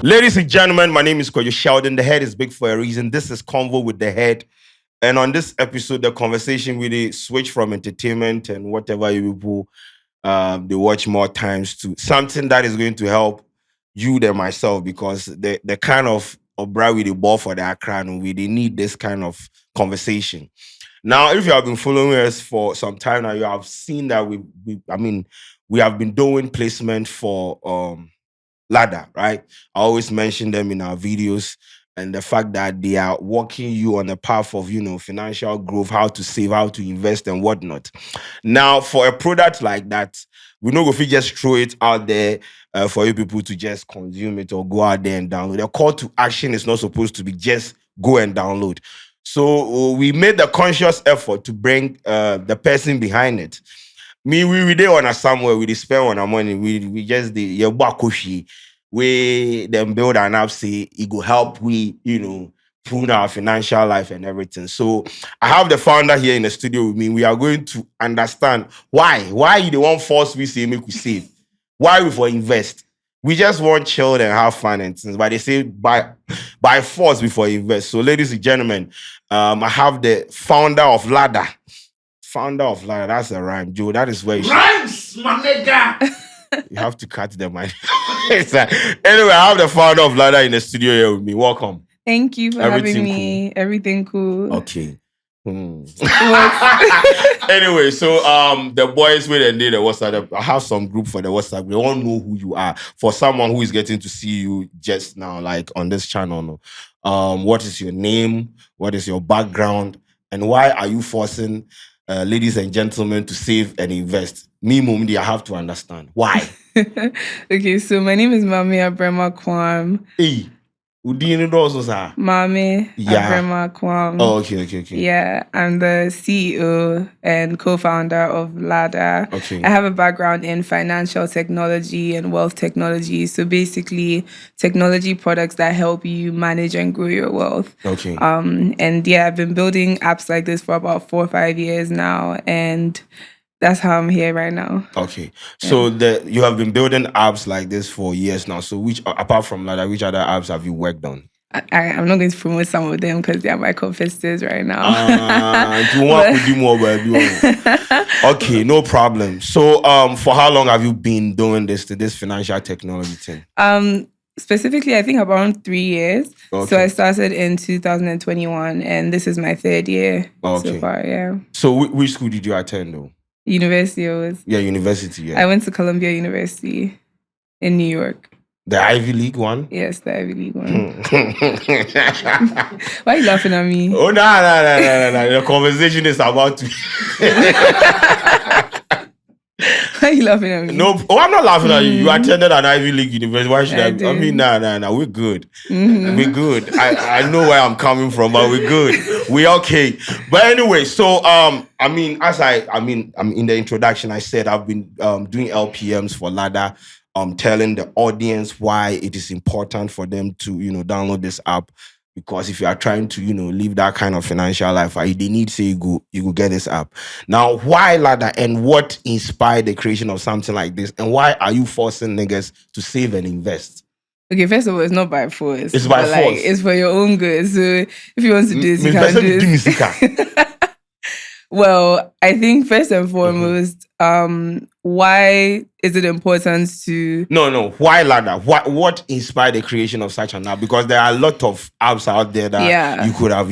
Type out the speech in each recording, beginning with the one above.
Ladies and gentlemen, my name is Kwadwo Sheldon. The head is big for a reason. This is Convo with the Head. And on this episode, the conversation really switch from entertainment and whatever you people they watch more times to something that is going to help you than myself because the kind of obra with the ball for the Accra and we they need this kind of conversation. Now, if you have been following us for some time now, you have seen that we have been doing placement for ladder, right? I always mention them in our videos and the fact that they are walking you on the path of, financial growth, how to save, how to invest and whatnot. Now, for a product like that, we know if we just throw it out there for you people to just consume it or go out there and download. The call to action is not supposed to be just go and download. So we made the conscious effort to bring the person behind it. We did on a somewhere, we did spend on our money, we just did your bakushi. We then build an app, say it will help prune our financial life and everything. So I have the founder here in the studio with me. We are going to understand why you don't want force we say make we save. Why we for invest. We just want chill and have fun and things, but they say by force before invest. So, ladies and gentlemen, I have the founder of Ladder. Founder of Ladder, that's a rhyme, Joe. That is where you rhymes, my nigga. You have to cut the mic. Anyway, I have the founder of Ladder in the studio here with me. Welcome. Thank you for having me. Cool? Everything cool. Okay. Anyway, so the boys with and the WhatsApp. I have some group for the WhatsApp. They all know who you are. For someone who is getting to see you just now, like on this channel, what is your name? What is your background? And why are you forcing ladies and gentlemen to save and invest? Me, Mumdi, I have to understand why. Okay, so my name is Maame Abrema Kwam. Hey. Maame Abrema Kwam. Oh, okay. Yeah, I'm the CEO and co-founder of Ladder. Okay. I have a background in financial technology and wealth technology. So basically, technology products that help you manage and grow your wealth. Okay. And yeah, I've been building apps like this for about 4 or 5 years now, and that's how I'm here right now. Okay. So you have been building apps like this for years now. So apart from Ladder, which other apps have you worked on? I'm not going to promote some of them because they are my competitors right now. Okay, no problem. So for how long have you been doing this financial technology thing? Specifically, I think around 3 years. Okay. So I started in 2021 and this is my 3rd year so far, yeah. So which school did you attend though? University. University, yeah. I went to Columbia University in New York. The Ivy League one? Yes, the Ivy League one. Why are you laughing at me? Oh, no. The conversation is about to... Why are you laughing at me? No, I'm not laughing at you. You attended an Ivy League university. Why should I mean, no. We're good. Mm-hmm. We're good. I know where I'm coming from, but we're good. We're okay. But anyway, so I'm in the introduction, I said I've been doing LPMs for Ladder, telling the audience why it is important for them to download this app. Because if you are trying to, live that kind of financial life, they need to say you go get this app. Now, why Ladder and what inspired the creation of something like this? And why are you forcing niggas to save and invest? Okay, first of all, it's not by force. It's by force. It's for your own good. So if you want to do this, you can do this. Well, I think first and foremost, why is it important to... No. Why Ladder? What inspired the creation of such an app? Because there are a lot of apps out there that you could have,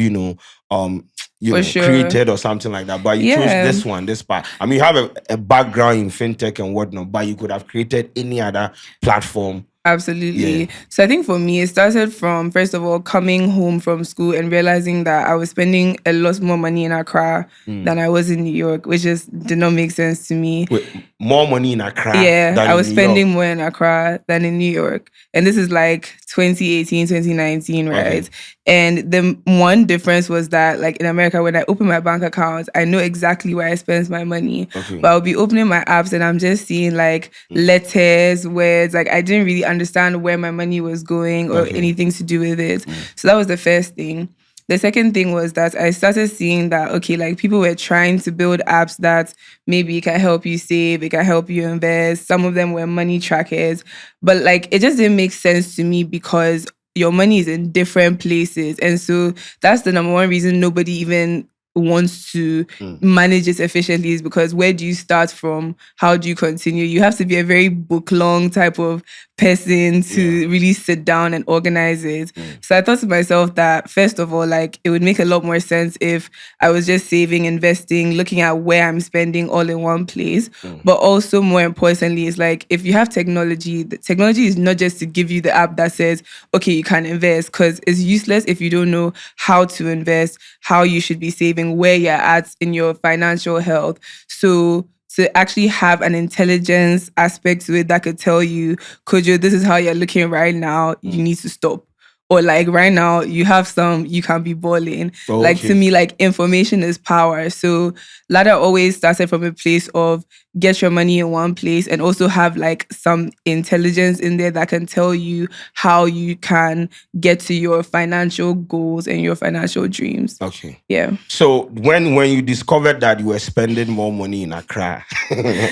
created or something like that. But you chose this part. I mean, you have a background in fintech and whatnot, but you could have created any other platform. Absolutely. Yeah. So I think for me, it started from, first of all, coming home from school and realizing that I was spending a lot more money in Accra than I was in New York, which just did not make sense to me. Wait, more money in Accra? Yeah, I was spending more in Accra than in New York. And this is like 2018, 2019, right? Okay. And the one difference was that, like in America, when I open my bank account, I know exactly where I spend my money. Okay. But I'll be opening my apps and I'm just seeing like letters, words. Like I didn't really understand where my money was going or anything to do with it. So that was the first thing. The second thing was that I started seeing that, okay, like people were trying to build apps that maybe it can help you save, it can help you invest. Some of them were money trackers, but like it just didn't make sense to me because your money is in different places. And so that's the number one reason nobody even wants to manage it efficiently, is because where do you start from? How do you continue? You have to be a very book long type of person to really sit down and organize it. So I thought to myself that first of all, like it would make a lot more sense if I was just saving, investing, looking at where I'm spending all in one place. But also more importantly, is like if you have technology, the technology is not just to give you the app that says, okay, you can invest, because it's useless if you don't know how to invest, how you should be saving, where you're at in your financial health. So to actually have an intelligence aspect to it that could tell you, Kwadwo, this is how you're looking right now, you need to stop. Or like right now, you have some, you can be balling. Oh, like okay. to me, like information is power. So Ladder always started from a place of get your money in one place and also have like some intelligence in there that can tell you how you can get to your financial goals and your financial dreams. Okay. Yeah. So when you discovered that you were spending more money in Accra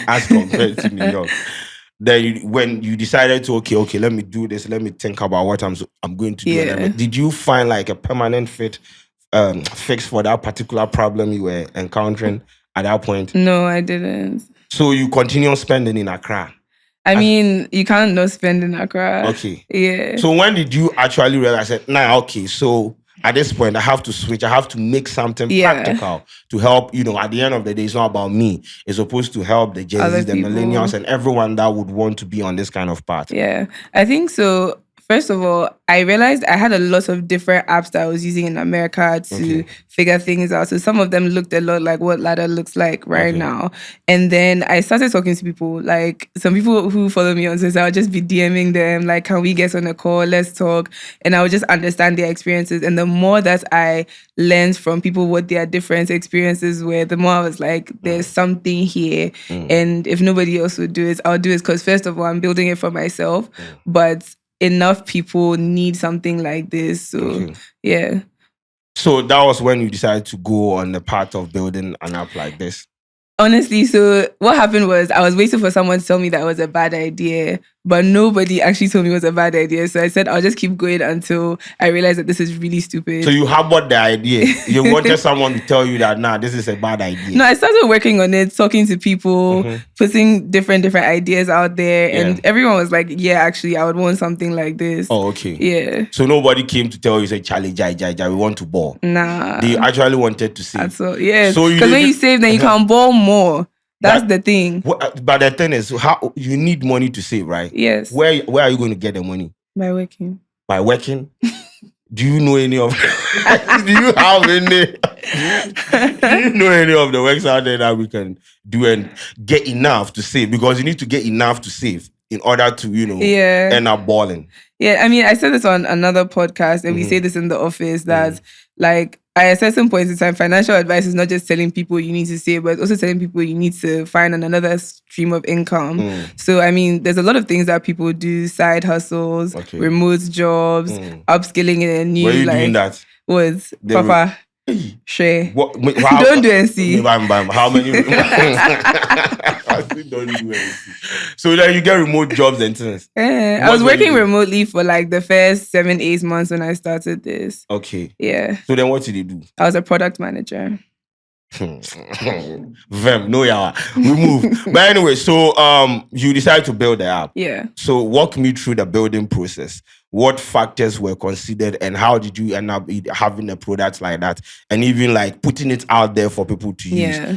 as compared to New York, then when you decided to okay, let me do this, let me think about what I'm going to do. Yeah. Did you find like a permanent fix for that particular problem you were encountering at that point? No, I didn't. So you continue spending in Accra? I mean, you can't not spend in Accra. Okay. Yeah. So when did you actually realize that, okay, so at this point, I have to switch. I have to make something practical to help, at the end of the day, it's not about me. It's supposed to help the Gen Zs, the millennials, and everyone that would want to be on this kind of path. Yeah, I think so. First of all, I realized I had a lot of different apps that I was using in America to figure things out. So some of them looked a lot like what Ladder looks like right now. And then I started talking to people, like some people who follow me on Twitter, I'll just be DMing them, like, can we get on a call? Let's talk. And I would just understand their experiences. And the more that I learned from people what their different experiences were, the more I was like, there's something here. And if nobody else would do it, I'll do it. Because first of all, I'm building it for myself. But enough people need something like this. So, yeah. So that was when you decided to go on the path of building an app like this? Honestly, so what happened was I was waiting for someone to tell me that it was a bad idea, but nobody actually told me it was a bad idea. So I said, I'll just keep going until I realized that this is really stupid. So you harbored the idea. You wanted someone to tell you that, this is a bad idea. No, I started working on it, talking to people, putting different ideas out there. And everyone was like, yeah, actually, I would want something like this. Oh, okay. Yeah. So nobody came to tell you, say, Charlie, Jai, we want to ball. Nah. They actually wanted to save. That's all. Yeah. So because when you save, then you can ball more. That's the thing. But the thing is, how you need money to save, right? Yes. Where are you going to get the money? By working. By working? Do you know any of do you have any do you know any of the works out there that we can do and get enough to save? Because you need to get enough to save in order to, end up balling. Yeah, I mean, I said this on another podcast, and we say this in the office that, like, at certain points in time, financial advice is not just telling people you need to save, but it's also telling people you need to find another stream of income. So, I mean, there's a lot of things that people do, side hustles, remote jobs, upskilling in a new, Were you doing that? Was proper. Share. Don't do NC. How many? I still don't do anything. So then you get remote jobs and things. I was working remotely for like the first 7-8 months when I started this. Okay. Yeah. So then what did you do? I was a product manager. Vem, no yawa. We move. But anyway, so you decided to build the app. Yeah. So walk me through the building process. What factors were considered and how did you end up having a product like that and even like putting it out there for people to use? Yeah.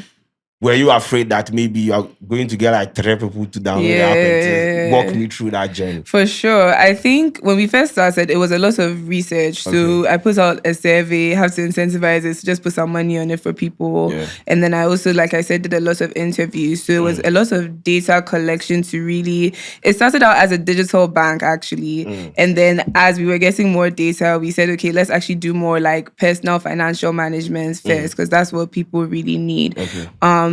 Were you afraid that maybe you're going to get like 3 people to download the app and walk me through that journey? For sure. I think when we first started, it was a lot of research. So I put out a survey, have to incentivize it, so just put some money on it for people. Yeah. And then I also, like I said, did a lot of interviews. So it was a lot of data collection to really, it started out as a digital bank actually. And then as we were getting more data, we said, okay, let's actually do more like personal financial management first, because that's what people really need.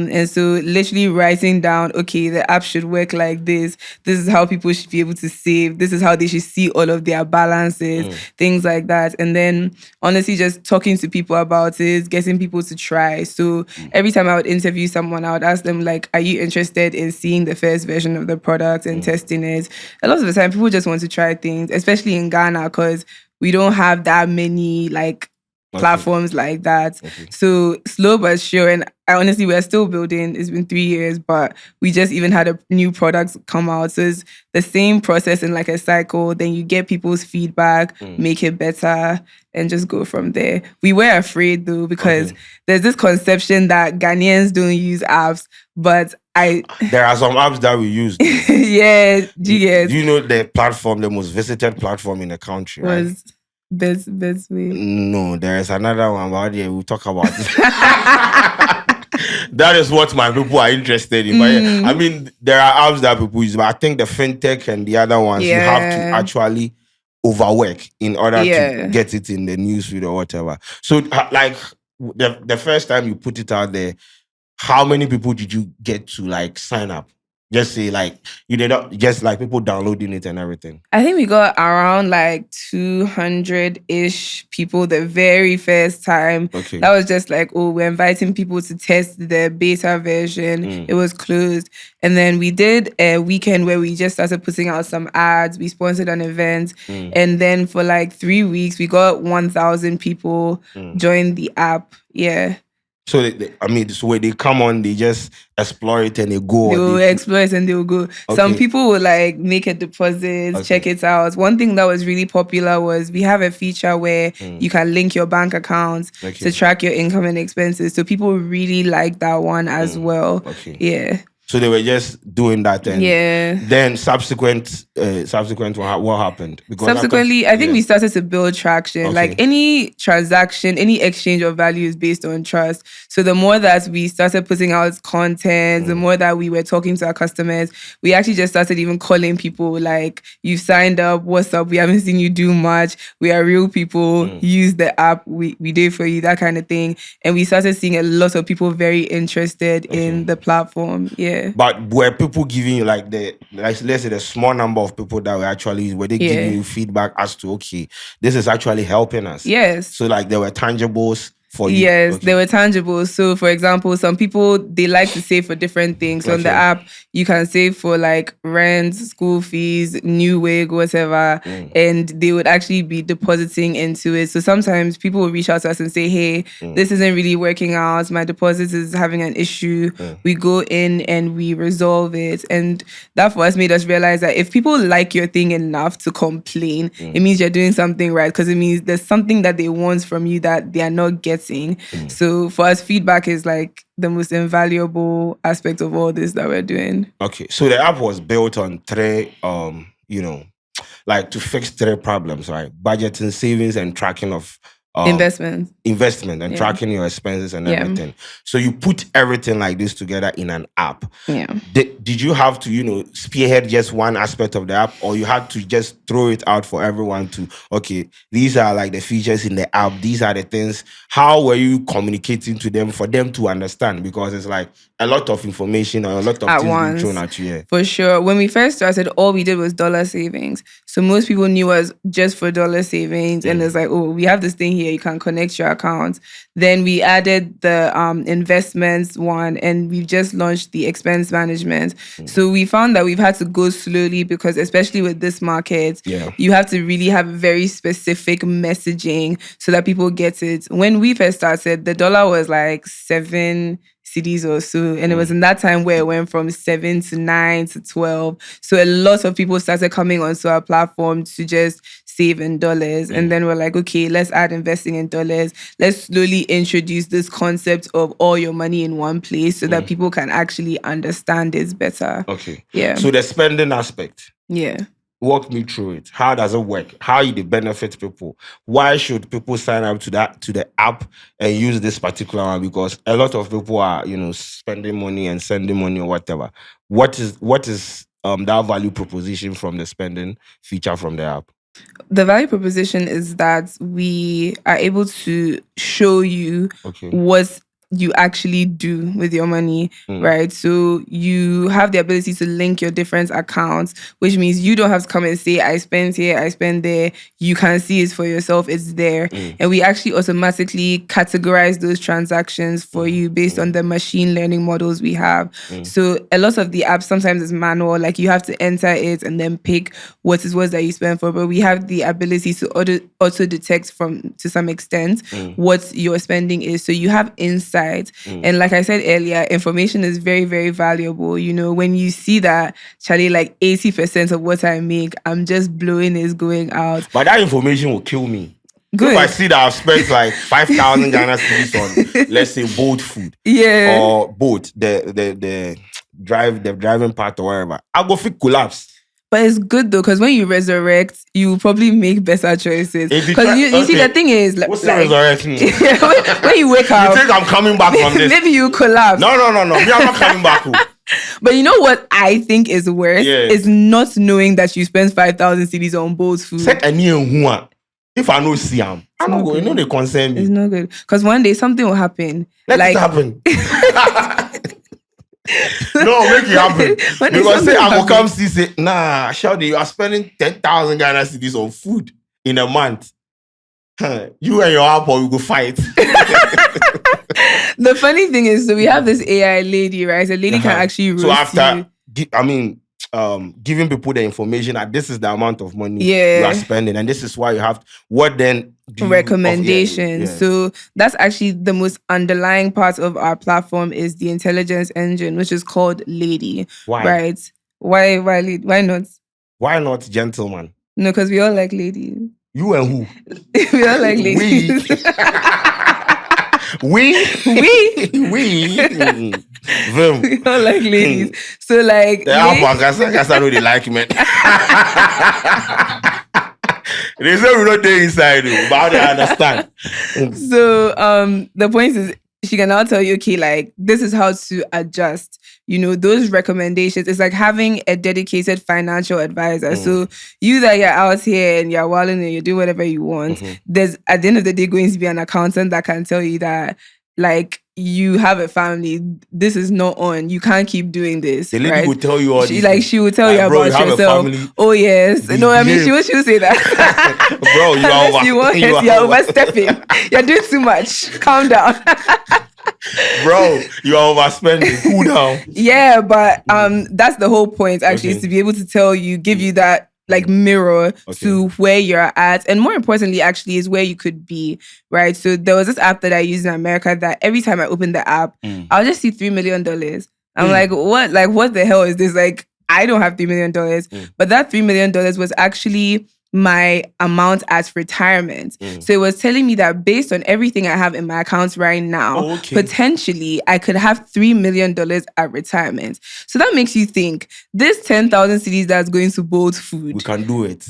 And so literally writing down, okay, the app should work like this. This is how people should be able to save. This is how they should see all of their balances, things like that. And then honestly, just talking to people about it, getting people to try. So every time I would interview someone, I would ask them like, are you interested in seeing the first version of the product and testing it? A lot of the time, people just want to try things, especially in Ghana, because we don't have that many like platforms like that. So slow but sure. And honestly, we're still building. It's been 3 years, but we just even had a new product come out. So it's the same process in like a cycle. Then you get people's feedback, make it better, and just go from there. We were afraid though, because there's this conception that Ghanaians don't use apps, but there are some apps that we use. Yeah, GS. Do you know the platform, the most visited platform in the country, right? Was best way. No, there is another one, but yeah, we'll talk about it. That is what my people are interested in. But yeah, I mean, there are apps that people use, but I think the fintech and the other ones, you have to actually overwork in order to get it in the newsfeed or whatever. So, like, the first time you put it out there, how many people did you get to like sign up? Just say like you did not just like people downloading it and everything. I think we got around like 200-ish people the very first time. Okay. That was just like, oh, we're inviting people to test the beta version. It was closed. And then we did a weekend where we just started putting out some ads. We sponsored an event. And then for like 3 weeks, we got 1,000 people join the app. Yeah. So, so when they come on, they just explore it and they go. They will explore it and they will go. Okay. Some people will like make a deposit, check it out. One thing that was really popular was we have a feature where you can link your bank account to track your income and expenses. So people really like that one as well. Okay. Yeah. So they were just doing that, and then subsequent, what happened? Because subsequently, I think we started to build traction. Okay. Like any transaction, any exchange of value is based on trust. So the more that we started putting out content, the more that we were talking to our customers, we actually just started even calling people like, "You've signed up. What's up? We haven't seen you do much. We are real people. Use the app. We did for you." That kind of thing. And we started seeing a lot of people very interested in the platform. Yeah. But were people giving you like let's say the small number of people that were they giving you feedback as to, okay, this is actually helping us? Yes. So like there were tangibles for you? Yes, they were tangible. So for example, some people, they like to save for different things. So on the app, you can save for like rent, school fees, new wig, whatever. And they would actually be depositing into it. So sometimes people will reach out to us and say, hey, this isn't really working out. My deposit is having an issue. We go in and we resolve it. And that for us made us realize that if people like your thing enough to complain, it means you're doing something right. Because it means there's something that they want from you that they are not getting. So for us, feedback is like the most invaluable aspect of all this that we're doing. Okay, so the app was built on three, like to fix three problems, right? Budgeting, savings, and tracking of investment and tracking your expenses and everything. So you put everything like this together in an app. Did you have to, spearhead just one aspect of the app, or you had to just throw it out for everyone to, okay, these are like the features in the app, these are the things. How were you communicating to them for them to understand? Because it's like a lot of information or a lot of things being thrown at you. For sure. When we first started, all we did was dollar savings. So most people knew us just for dollar savings. And it's like, oh, we have this thing here. You can connect your accounts. Then we added the investments one, and we've just launched the expense management. So we found that we've had to go slowly because especially with this market, you have to really have very specific messaging so that people get it. When we first started, the dollar was like 7 cedis or so. And it was in that time where it went from 7 to 9 to 12. So a lot of people started coming onto our platform to just save in dollars. And then we're like, okay, let's add investing in dollars. Let's slowly introduce this concept of all your money in one place so that people can actually understand it better. Okay. Yeah. So the spending aspect. Yeah. Walk me through it. How does it work? How it benefit people? Why should people sign up to the app and use this particular one? Because a lot of people are, spending money and sending money or whatever. What is that value proposition from the spending feature from the app? The value proposition is that we are able to show you what's you actually do with your money, right? So you have the ability to link your different accounts, which means you don't have to come and say, I spend here, I spend there. You can see it for yourself, it's there. And we actually automatically categorize those transactions for you based on the machine learning models we have. So a lot of the apps sometimes is manual, like you have to enter it and then pick what that you spend for, but we have the ability to auto detect from to some extent what your spending is, so you have insight. And like I said earlier, information is very, very valuable. You know, when you see that, Charlie, like 80% of what I make, I'm just blowing is going out. But that information will kill me. Good. If I see that I've spent like 5,000 Ghana cedis on, let's say, boat food, or boat, the driving part or whatever, I'll go fit collapse. But it's good though, because when you resurrect, you probably make better choices. Because you see, the thing is, what's the resurrection? when you wake up, you think I'm coming back from this? Maybe you collapse. No. Me, I'm not coming back. But you know what I think is worse is not knowing that you spent 5,000 cedis on both food. If I know see I'm not going. You know they concern me. It's not good, because one day something will happen. Let it happen. No, make it happen. Because say I will come see, say, nah, Sheldon, you are spending 10,000 Ghana cedis on food in a month. You and your apple will go fight. The funny thing is, so we have this AI lady, right? The lady can actually roast so after, you. Giving people the information that this is the amount of money you are spending, and this is why you have what then recommendations. So that's actually the most underlying part of our platform is the intelligence engine, which is called Lady. Why? Right? Why not? Why not gentleman? No, because we all like ladies. You and who? We all like ladies. We all like ladies. So like I know they like men. They say we don't stay inside, but they understand. So the point is, she can now tell you, okay, like this is how to adjust. You know, those recommendations. It's like having a dedicated financial advisor. So you that you're out here and you're wilding and you do whatever you want, there's at the end of the day going to be an accountant that can tell you that, like, you have a family, this is not on. You can't keep doing this. The lady will tell you all this. She will tell you about yourself. Oh yes. No, I mean she will say that. Bro, you're overstepping. You're doing too much. Calm down. Bro, you are overspending. Cool down. Yeah, but that's the whole point actually, is to be able to tell you, give you that like mirror to where you're at, and more importantly actually is where you could be, right? So there was this app that I used in America that every time I opened the app, I'll just see $3 million. I'm like, what? Like, what the hell is this? Like, I don't have $3 million, but that $3 million was actually my amount at retirement. So it was telling me that based on everything I have in my accounts right now, potentially I could have $3 million at retirement. So that makes you think, this 10,000 cedis that's going to both food, we can do it.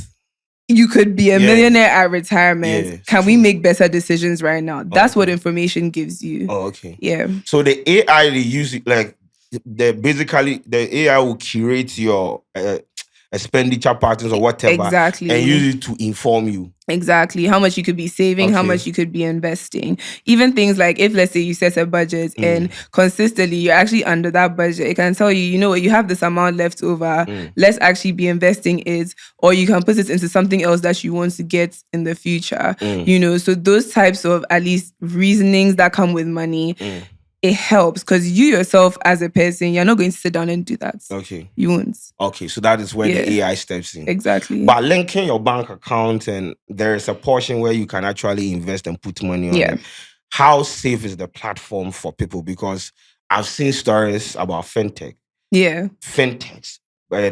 You could be a millionaire at retirement. Can we make better decisions right now? That's what information gives you. Oh, okay. Yeah. So the AI, they use it like the AI will curate your expenditure patterns or whatever, and use it to inform you. Exactly. How much you could be saving, how much you could be investing. Even things like if, let's say, you set a budget and consistently you're actually under that budget, it can tell you, you know what, you have this amount left over. Let's actually be investing it, or you can put it into something else that you want to get in the future. You know, so those types of at least reasonings that come with money, it helps, because you yourself as a person, you're not going to sit down and do that. Okay. You won't. Okay, so that is where the AI steps in. Exactly. But linking your bank account, and there is a portion where you can actually invest and put money on it. How safe is the platform for people? Because I've seen stories about fintech. Yeah. Fintechs,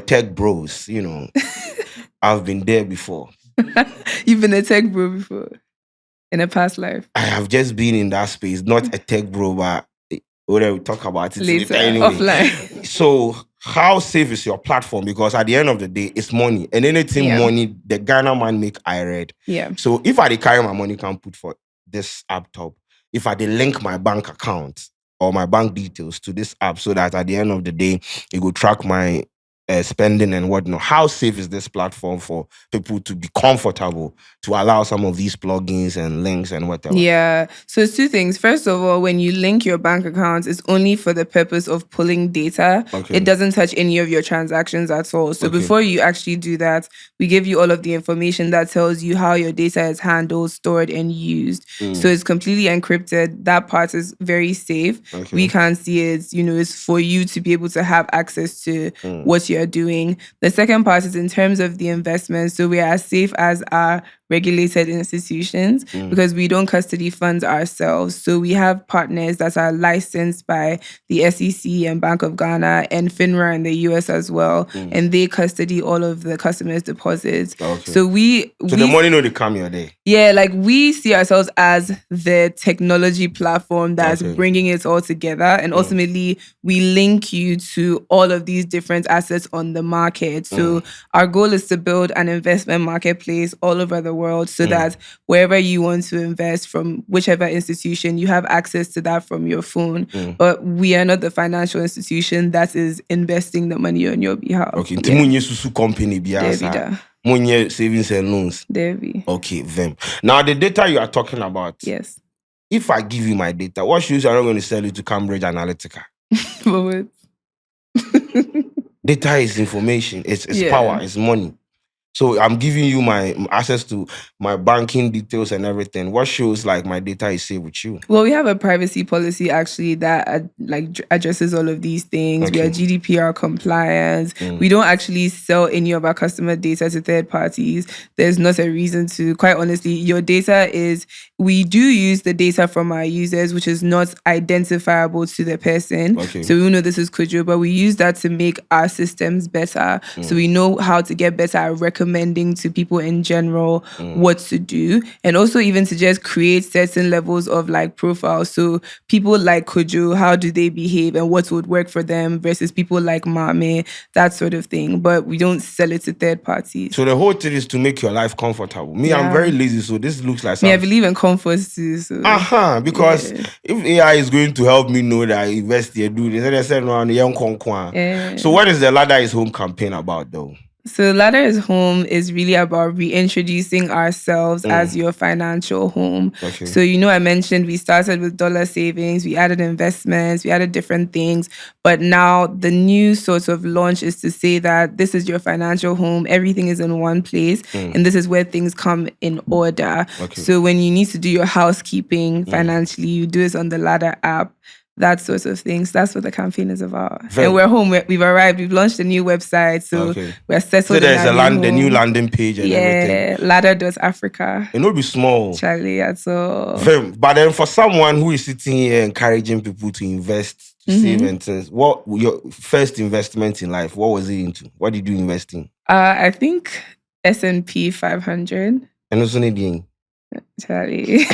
tech bros, you know. I've been there before. You've been a tech bro before? In a past life? I have just been in that space, not a tech bro, but whatever, we talk about it later anyway. Offline. So how safe is your platform? Because at the end of the day, it's money. And anything money, the Ghana man make, I read. Yeah. So if I carry my money, can put for this app top, if I link my bank account or my bank details to this app, so that at the end of the day, it will track my spending and whatnot. How safe is this platform for people to be comfortable to allow some of these plugins and links and whatever? Yeah. So it's two things. First of all, when you link your bank accounts, it's only for the purpose of pulling data. Okay. It doesn't touch any of your transactions at all. So Okay. before you actually do that, we give you all of the information that tells you how your data is handled, stored, and used. So it's completely encrypted. That part is very safe. Okay. We can't see it. It's for you to be able to have access to what you're doing. The second part is in terms of the investment. So we are as safe as our regulated institutions because we don't custody funds ourselves. So we have partners that are licensed by the SEC and Bank of Ghana and FINRA in the US as well. And they custody all of the customers' deposits. Okay. So the money no they come your day. Yeah, like we see ourselves as the technology platform that's bringing it all together. And ultimately, we link you to all of these different assets on the market. So our goal is to build an investment marketplace all over the world so that wherever you want to invest from whichever institution, you have access to that from your phone. But we are not the financial institution that is investing the money on your behalf. Okay, susu company Munye savings and loans. Debbie. Okay, them. Now the data you are talking about. Yes. If I give you my data, what shoes are not going to sell you to Cambridge Analytica? For what? Data is information. It's power. It's money. So I'm giving you my access to my banking details and everything. What shows like my data is safe with you? Well, we have a privacy policy actually that addresses all of these things. Okay. We are GDPR compliant. We don't actually sell any of our customer data to third parties. There's not a reason to. Quite honestly, your data we do use the data from our users, which is not identifiable to the person. Okay. So we know this is Kwadwo, but we use that to make our systems better. So we know how to get better at recommending to people in general what to do, and also even to just create certain levels of like profiles. So people like Kwadwo, how do they behave and what would work for them versus people like Maame, that sort of thing. But we don't sell it to third parties. So the whole thing is to make your life comfortable. I'm very lazy, so this looks like something. I believe in comfort too. So. Because if AI is going to help me know that I invest here, do this, and I said no, So what is the Ladder is Home campaign about though? So Ladder is Home is really about reintroducing ourselves as your financial home. Okay. So, I mentioned we started with dollar savings, we added investments, we added different things. But now the new sort of launch is to say that this is your financial home. Everything is in one place. And this is where things come in order. Okay. So when you need to do your housekeeping financially, you do it on the Ladder app. That sort of things. That's what the campaign is about. And we're home. We've arrived. We've launched a new website. So we're settled. So there's the new landing page and everything. Yeah, ladder.africa. It will be small. Charlie, that's all. But then for someone who is sitting here encouraging people to invest, to save and things, what your first investment in life, what was it into? What did you invest in? I think S&P 500. And also anything. Charlie.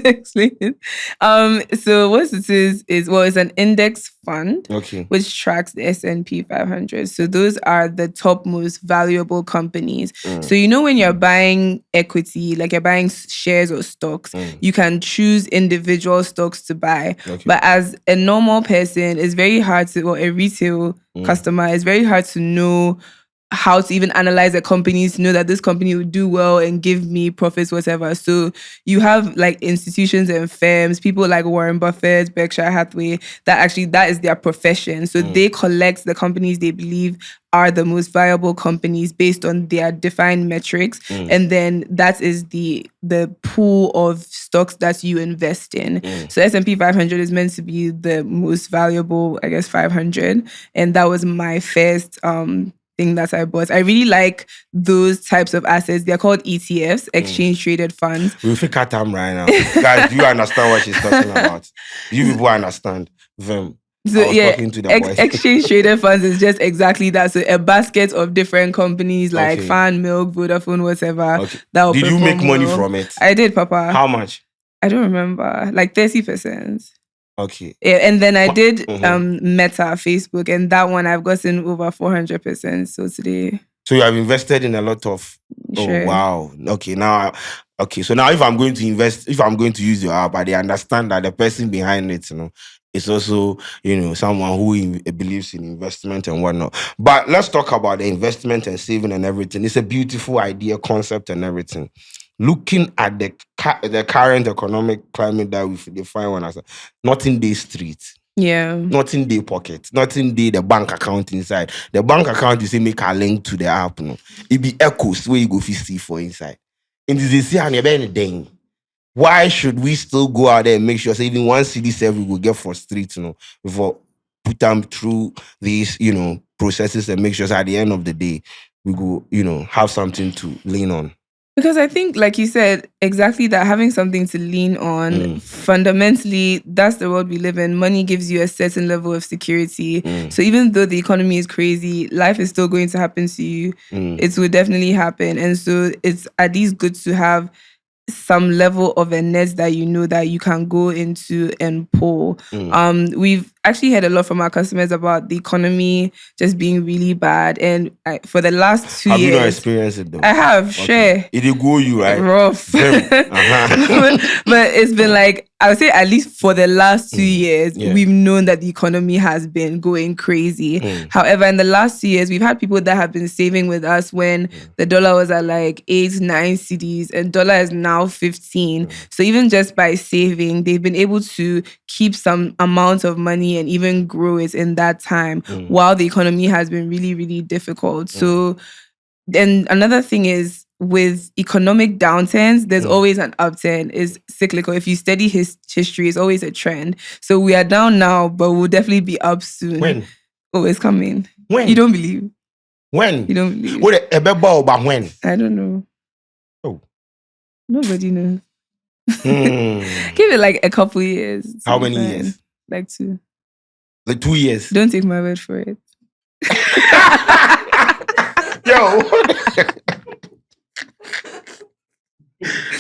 Explain it. So what it is it's an index fund, which tracks the S&P 500. So those are the top most valuable companies. So when you're buying equity, like you're buying shares or stocks, you can choose individual stocks to buy. But as a normal person, it's very hard to, or a retail customer, it's very hard to know how to even analyze a company to know that this company will do well and give me profits, whatever. So you have like institutions and firms, people like Warren Buffett, Berkshire Hathaway, that is their profession. So they collect the companies they believe are the most viable companies based on their defined metrics. And then that is the pool of stocks that you invest in. So S&P 500 is meant to be the most valuable, I guess, 500. And that was my first thing that I bought. I really like those types of assets. They're called ETFs, exchange traded funds. We'll figure time right now. Guys, do you understand what she's talking about? You people understand them. So exchange traded funds is just exactly that. So a basket of different companies like Fan, Milk, Vodafone, whatever. That did you make money from it? I did, Papa. How much? I don't remember. Like 30%. Okay. Yeah, and then I did Meta, Facebook, and that one I've gotten over 400%. So today. So you have invested in a lot of. Sure. Oh wow. Okay. So now if I'm going to invest, if I'm going to use your app, I understand that the person behind it, It's also, someone who believes in investment and whatnot. But let's talk about the investment and saving and everything. It's a beautiful idea, concept, and everything. Looking at the current economic climate that we define one as nothing day street, Yeah. nothing day pocket, nothing day the bank account inside. The bank account, you say make a link to the app. No, it be echoes where you go see for inside. And this is anything. Why should we still go out there and make sure, say, even one CD serve we will get for street, before put them through these, processes and make sure that at the end of the day, we go, have something to lean on. Because I think, like you said, exactly that, having something to lean on, fundamentally, that's the world we live in. Money gives you a certain level of security. So even though the economy is crazy, life is still going to happen to you. It will definitely happen. And so it's at least good to have some level of a net that you know that you can go into and pull. We've actually heard a lot from our customers about the economy just being really bad, and for the last 2 years, have you not experienced it though? I have. Sure, it go you right rough. But it's been like, I would say at least for the last 2 years, we've known that the economy has been going crazy. However, in the last 2 years, we've had people that have been saving with us when the dollar was at like 8-9 cedis and dollar is now 15. So even just by saving, they've been able to keep some amount of money and even grow it in that time while the economy has been really, really difficult. So then another thing is, with economic downturns, there's always an upturn. It's cyclical. If you study history, it's always a trend. So we are down now, but we'll definitely be up soon. When? Oh, it's coming. When? You don't believe? When? You don't believe? What about when? I don't know. Oh. Nobody knows. Give it like a couple years. How many years? Like 2. Like 2 years? Don't take my word for it. Yo.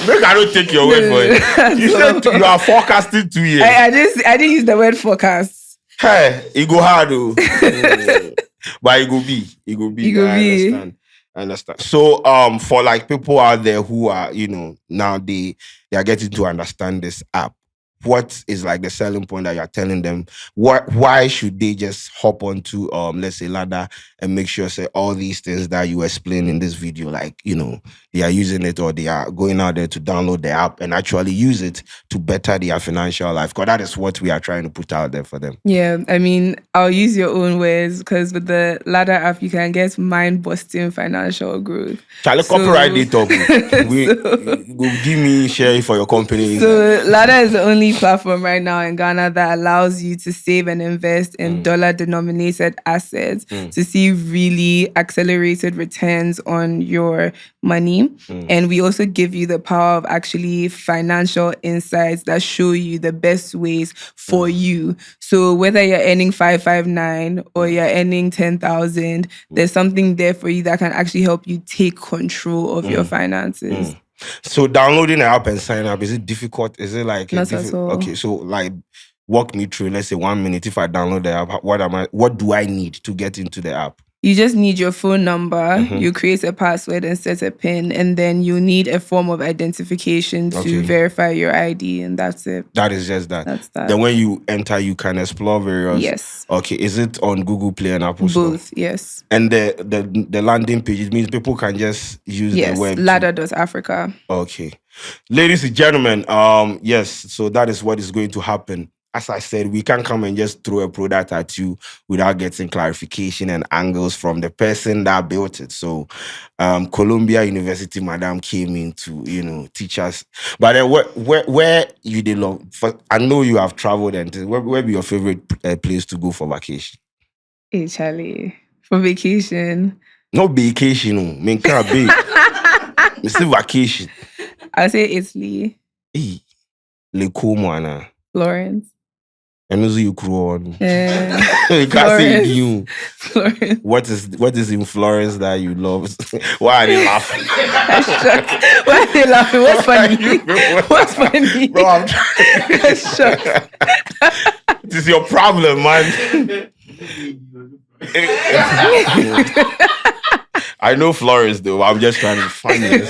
Look, I don't take your word for it. You said you are forecasting 2 years. I didn't use the word forecast. Hey, it go hard though. But it go be. I understand. So for like people out there who are, now they are getting to understand this app, what is like the selling point that you're telling them? Why should they just hop onto let's say Ladder and make sure, say, all these things that you explain in this video, like, they are using it, or they are going out there to download the app and actually use it to better their financial life? Because that is what we are trying to put out there for them. Yeah, I mean, I'll use your own words, because with the Ladder app, you can get mind-busting financial growth. Charlie, copyright it up. Give me share for your company. So Ladder is the only platform right now in Ghana that allows you to save and invest in dollar-denominated assets to see really accelerated returns on your money. And we also give you the power of actually financial insights that show you the best ways for you. So whether you're earning 559 or you're earning 10,000, there's something there for you that can actually help you take control of your finances. So downloading the app and sign up, is it difficult? Is it like Not at all. Okay, so like walk me through, let's say 1 minute. If I download the app, what do I need to get into the app? You just need your phone number, you create a password and set a PIN, and then you need a form of identification to verify your ID, and that's it. That is just that. That's that. Then when you enter, you can explore various... Yes. Okay, is it on Google Play and Apple Store? Both, yes. And the landing page, it means people can just use the web. Ladder.Africa. Okay. Ladies and gentlemen, yes, so that is what is going to happen. As I said, we can't come and just throw a product at you without getting clarification and angles from the person that built it. So, Columbia University madam came in to, teach us. But then where you did love? I know you have traveled, and where be your favorite place to go for vacation? Hey, Charlie, for vacation. No vacation, no. Me can't be. It's vacation. I'll say Italy. Hey, Le Como, Florence. And also you cruel. You can't Florence. say you. Florence. What is in Florence that you love? Why are they laughing? Why are they laughing? What's funny? What's funny? Bro, I'm shocked. This is your problem, man. I know Florence though. I'm just trying to find it.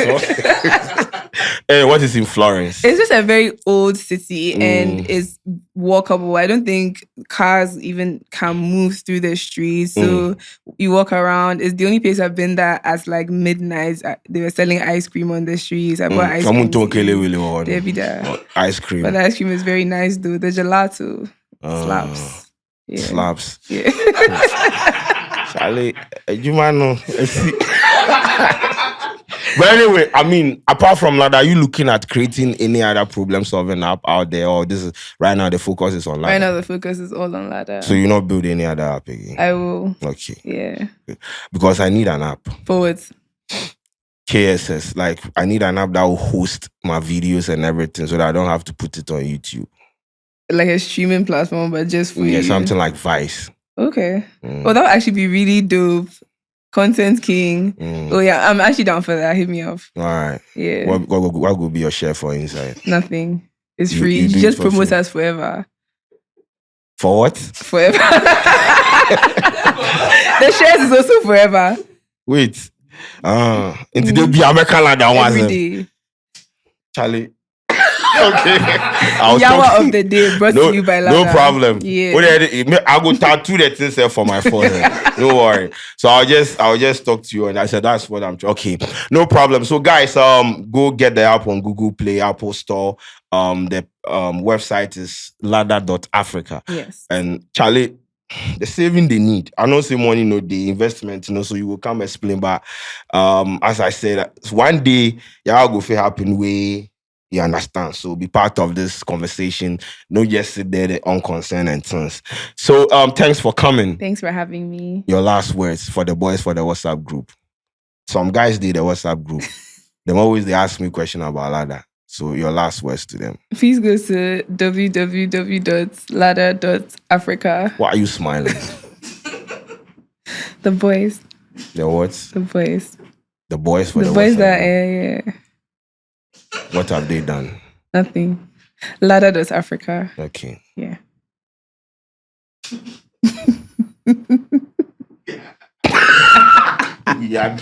Hey, what is in Florence? It's just a very old city, and it's walkable. I don't think cars even can move through the streets. So you walk around. It's the only place I've been that at like midnight they were selling ice cream on the streets. I bought ice cream. There be that. Ice cream. But the ice cream is very nice though. The gelato slaps. Yeah. Slaps. Yeah. Charlie, you might know. But anyway, I mean, apart from that, are you looking at creating any other problem-solving app out there, or this is right now the focus is on ladder? Right now the focus is all on ladder. So you're not building any other app again? I will. Okay. Yeah. Because I need an app. For what? KSS. Like, I need an app that will host my videos and everything so that I don't have to put it on YouTube. Like a streaming platform, but just for you? Yeah, something like Vice. Okay. Well, that would actually be really dope. Content king. Oh yeah, I'm actually down for that. Hit me up. All right. Yeah. What will be your share for inside? Nothing. It's free. You just promote us forever. For what? Forever. The shares is also forever. Wait. Into the be American like that one. Every day. Charlie. Okay. Yawa of the day brought to you by Lada. No problem. Yeah. I go tattoo the things for my forehead. Don't worry. So I'll just talk to you, and I said that's what I'm. Okay, no problem. So guys, go get the app on Google Play, Apple Store. The website is ladder.africa. Yes. And Charlie, the saving they need. I don't say money, no the investment, so you will come explain. But as I said, one day y'all go feel happen way. You understand? So be part of this conversation. No just sit there unconcerned and things. So thanks for coming. Thanks for having me. Your last words for the boys for the WhatsApp group. Some guys did the WhatsApp group. They ask me question about ladder. So your last words to them. Please go to www.ladder.africa. Why are you smiling? The boys. The what? The boys. The boys for the boys WhatsApp that group. yeah. What have they done? Nothing. Ladder.africa. Okay. Yeah. Yeah.